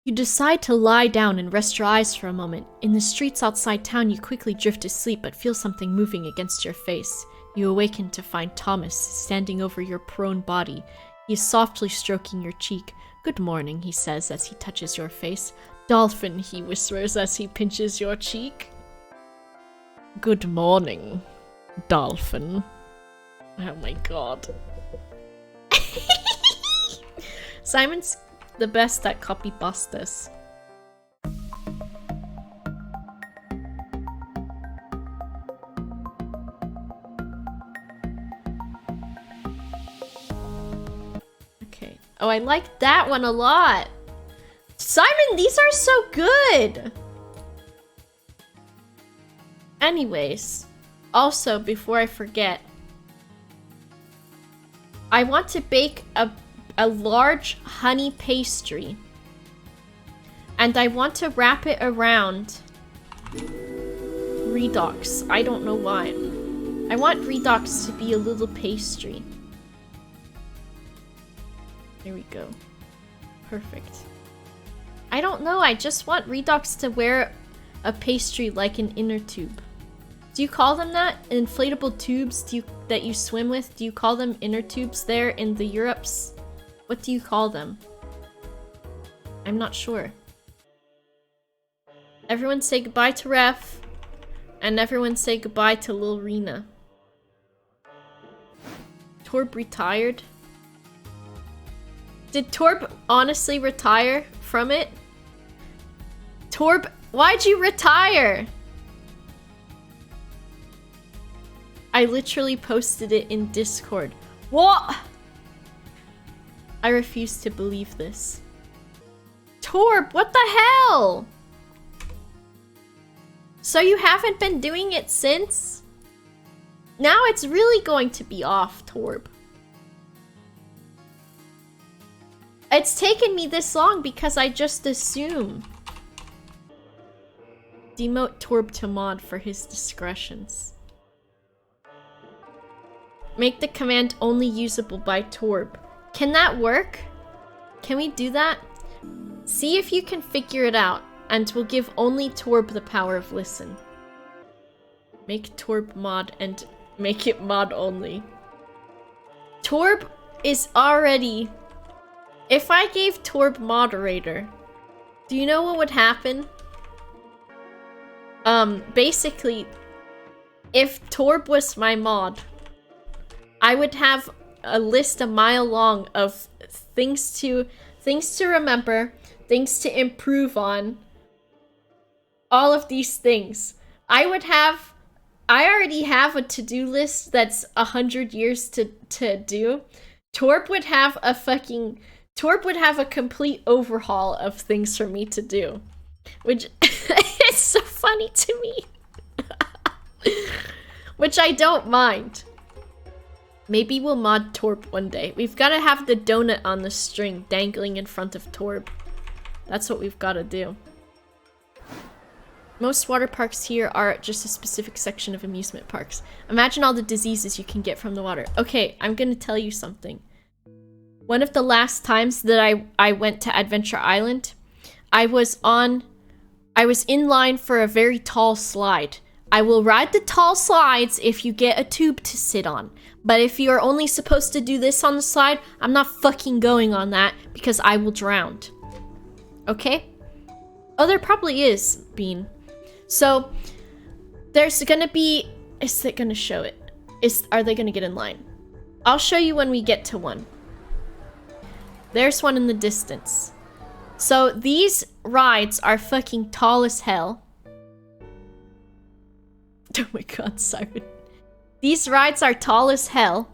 You decide to lie down and rest your eyes for a moment. In the streets outside town, you quickly drift to sleep but feel something moving against your face. You awaken to find Thomas standing over your prone body. He is softly stroking your cheek. "Good morning," he says as he touches your face. "Dolphin," he whispers as he pinches your cheek. "Good morning, Dolphin." Oh my god. Simon's the best at copypastas. Okay. Oh, I like that one a lot. Simon, these are so good. Anyways, also, before I forget, I want to bake a large honey pastry. And I want to wrap it around Redox. I don't know why. I want Redox to be a little pastry. There we go. Perfect. I don't know, I just want Redox to wear a pastry like an inner tube. Do you call them that? Inflatable tubes that you swim with? Do you call them inner tubes there in the Europes? What do you call them? I'm not sure. Everyone say goodbye to Ref. And everyone say goodbye to Lil Rena. Torb retired? Did Torb honestly retire from it? Torb, why'd you retire? I literally posted it in Discord. What? I refuse to believe this. Torb, what the hell? So you haven't been doing it since? Now it's really going to be off, Torb. It's taken me this long because I just assume. Demote Torb to mod for his discretions. Make the command only usable by Torb. Can that work? Can we do that? See if you can figure it out, and we'll give only Torb the power of listen. Make Torb mod and make it mod only. Torb is already... If I gave Torb moderator, do you know what would happen? Basically, if Torb was my mod, I would have a list a mile long of things to remember, things to improve on, all of these things. I already have a to-do list that's 100 years to do. Torb would have a complete overhaul of things for me to do, which is so funny to me. Which I don't mind. Maybe we'll mod Torb one day. We've got to have the donut on the string dangling in front of Torb. That's what we've got to do. Most water parks here are just a specific section of amusement parks. Imagine all the diseases you can get from the water. Okay, I'm gonna tell you something. One of the last times that I went to Adventure Island, I was in line for a very tall slide. I will ride the tall slides if you get a tube to sit on. But if you're only supposed to do this on the slide, I'm not fucking going on that because I will drown. Okay? Oh, there probably is, Bean. So, there's gonna be... Is it gonna show it? Are they gonna get in line? I'll show you when we get to one. There's one in the distance. So, these rides are fucking tall as hell. Oh my god, Siren. These rides are tall as hell.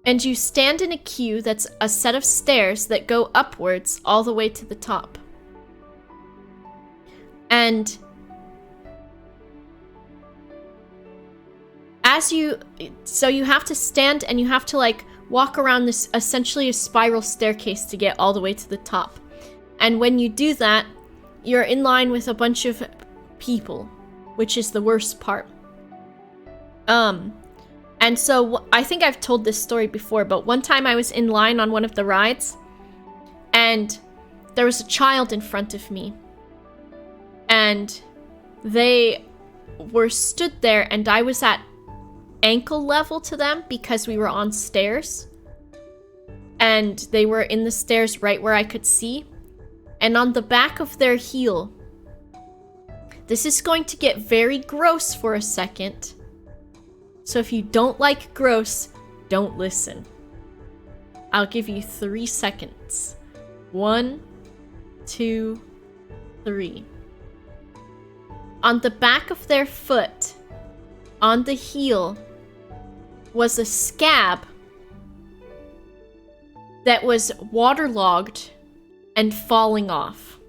And you stand in a queue that's a set of stairs that go upwards all the way to the top. And so you have to stand and you have to like walk around this essentially a spiral staircase to get all the way to the top. And when you do that, you're in line with a bunch of people, which is the worst part. And so I think I've told this story before, but one time I was in line on one of the rides, and there was a child in front of me. And they were stood there, and I was at ankle level to them because we were on stairs. And they were in the stairs right where I could see. And on the back of their heel, this is going to get very gross for a second. So if you don't like gross, don't listen. I'll give you 3 seconds. 1, 2, 3. On the back of their foot, on the heel, was a scab that was waterlogged and falling off.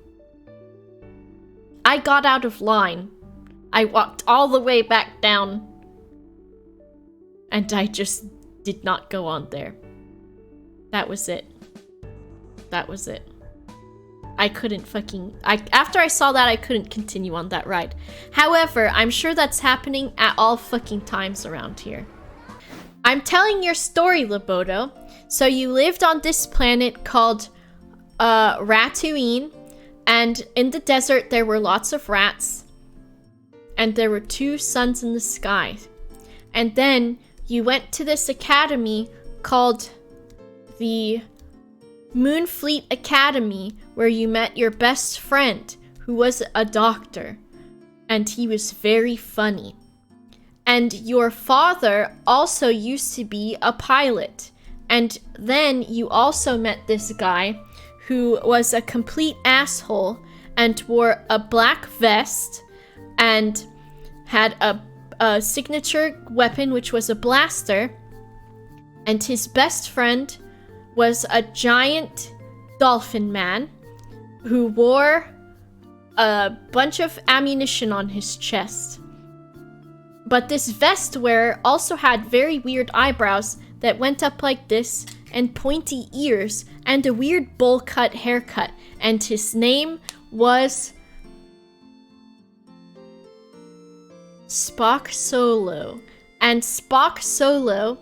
I got out of line. I walked all the way back down. And I just did not go on there. That was it. That was it. I couldn't after I saw that, I couldn't continue on that ride. However, I'm sure that's happening at all fucking times around here. I'm telling your story, Loboto. So you lived on this planet called Ratooine, and in the desert there were lots of rats, and there were 2 suns in the sky. And then you went to this academy called the Moonfleet Academy, where you met your best friend, who was a doctor, and he was very funny. And your father also used to be a pilot. And then you also met this guy who was a complete asshole and wore a black vest and had a signature weapon, which was a blaster. And his best friend was a giant dolphin man who wore a bunch of ammunition on his chest. But this vest wearer also had very weird eyebrows that went up like this, and pointy ears, and a weird bowl cut haircut. And his name was Spock Solo. And Spock Solo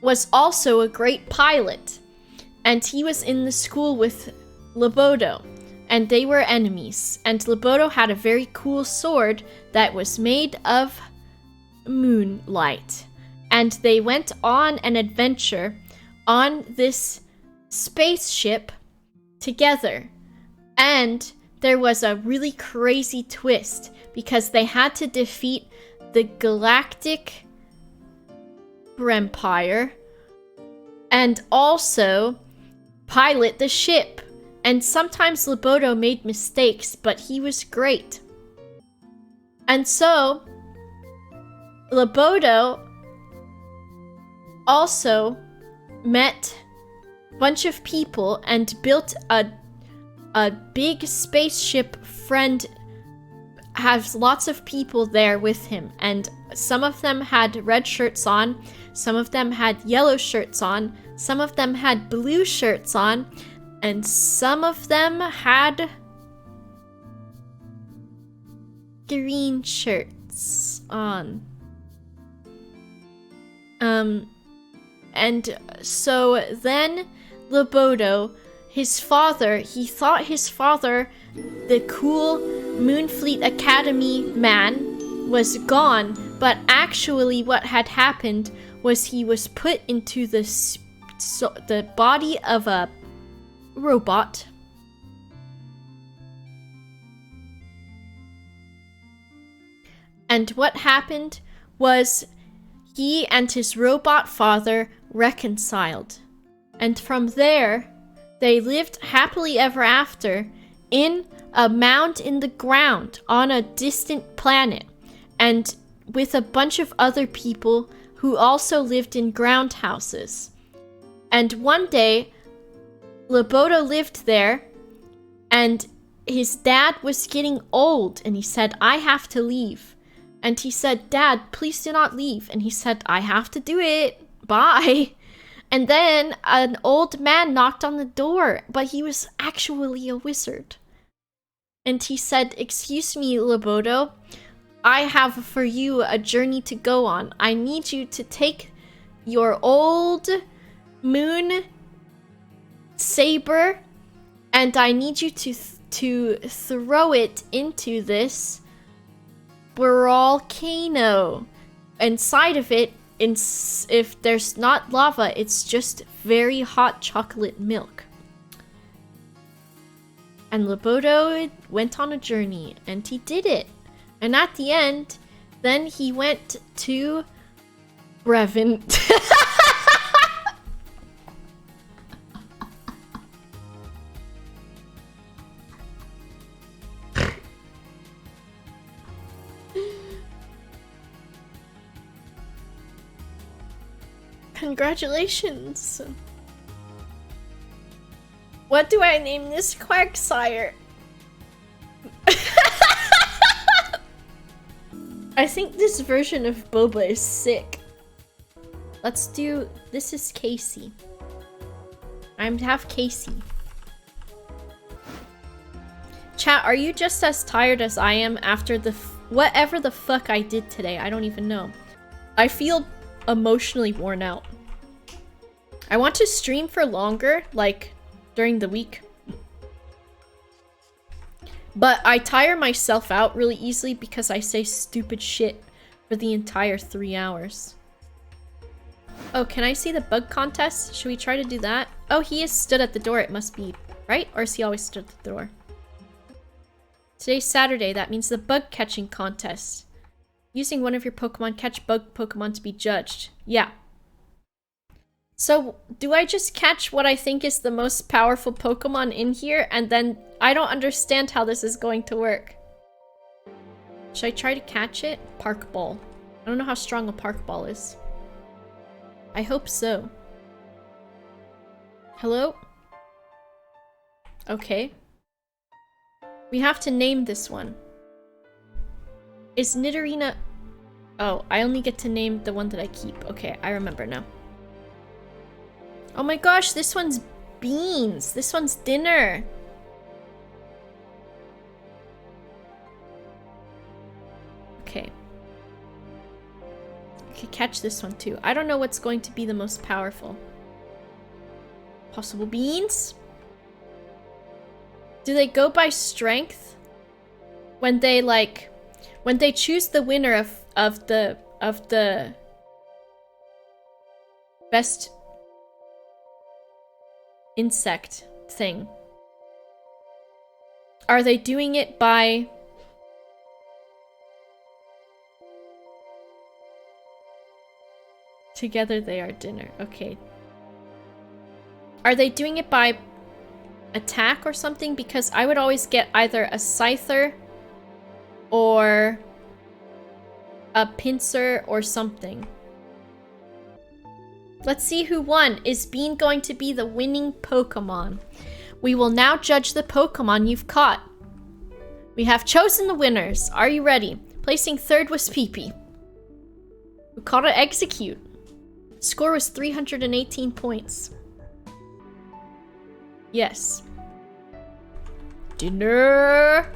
was also a great pilot. And he was in the school with Loboto, and they were enemies. And Loboto had a very cool sword that was made of moonlight. And they went on an adventure on this spaceship together. And there was a really crazy twist because they had to defeat the Galactic Empire and also pilot the ship. And sometimes Loboto made mistakes, but he was great. And so Loboto also met a bunch of people and built a big spaceship friend, has lots of people there with him, and some of them had red shirts on, some of them had yellow shirts on, some of them had blue shirts on, and some of them had green shirts on. And so then Loboto, his father, he thought his father, the cool Moonfleet Academy man, was gone, but actually what had happened was he was put into the body of a robot. And what happened was he and his robot father reconciled. And from there, they lived happily ever after in a mound in the ground on a distant planet, and with a bunch of other people who also lived in ground houses. And one day, Loboto lived there, and his dad was getting old, and he said, "I have to leave." And he said, "Dad, please do not leave." And he said, "I have to do it. Bye." And then an old man knocked on the door, but he was actually a wizard. And he said, "Excuse me, Loboto, I have for you a journey to go on. I need you to take your old moon saber And I need you to throw it into this volcano. Inside of it, if there's not lava, it's just very hot chocolate milk. And Loboto went on a journey, and he did it. And at the end, then he went to Breaven. Congratulations. What do I name this Quagsire? I think this version of Boba is sick. Let's do... This is Casey. I'm to have Casey. Chat, are you just as tired as I am after the... whatever the fuck I did today? I don't even know. I feel emotionally worn out. I want to stream for longer, like during the week. But I tire myself out really easily because I say stupid shit for the entire 3 hours. Oh, can I see the bug contest? Should we try to do that? Oh, he is stood at the door, it must be, right? Or is he always stood at the door? Today's Saturday, that means the bug catching contest. Using one of your Pokemon, catch bug Pokemon to be judged. Yeah. So, do I just catch what I think is the most powerful Pokemon in here, and then I don't understand how this is going to work. Should I try to catch it? Park Ball. I don't know how strong a Park Ball is. I hope so. Hello? Okay. We have to name this one. Is Nidorina... Oh, I only get to name the one that I keep. Okay, I remember now. Oh my gosh, this one's beans. This one's dinner. Okay. Okay, catch this one too. I don't know what's going to be the most powerful. Possible beans? Do they go by strength? When they like... When they choose the winner of the best insect thing, are they doing it by together they are dinner? Okay. Are they doing it by attack or something? Because I would always get either a Scyther or a Pinsir or something. Let's see who won. Is Bean going to be the winning Pokemon? We will now judge the Pokemon you've caught. We have chosen the winners. Are you ready? Placing third was Peepee, who caught an Execute. Score was 318 points. Yes. Dinner!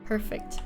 Perfect.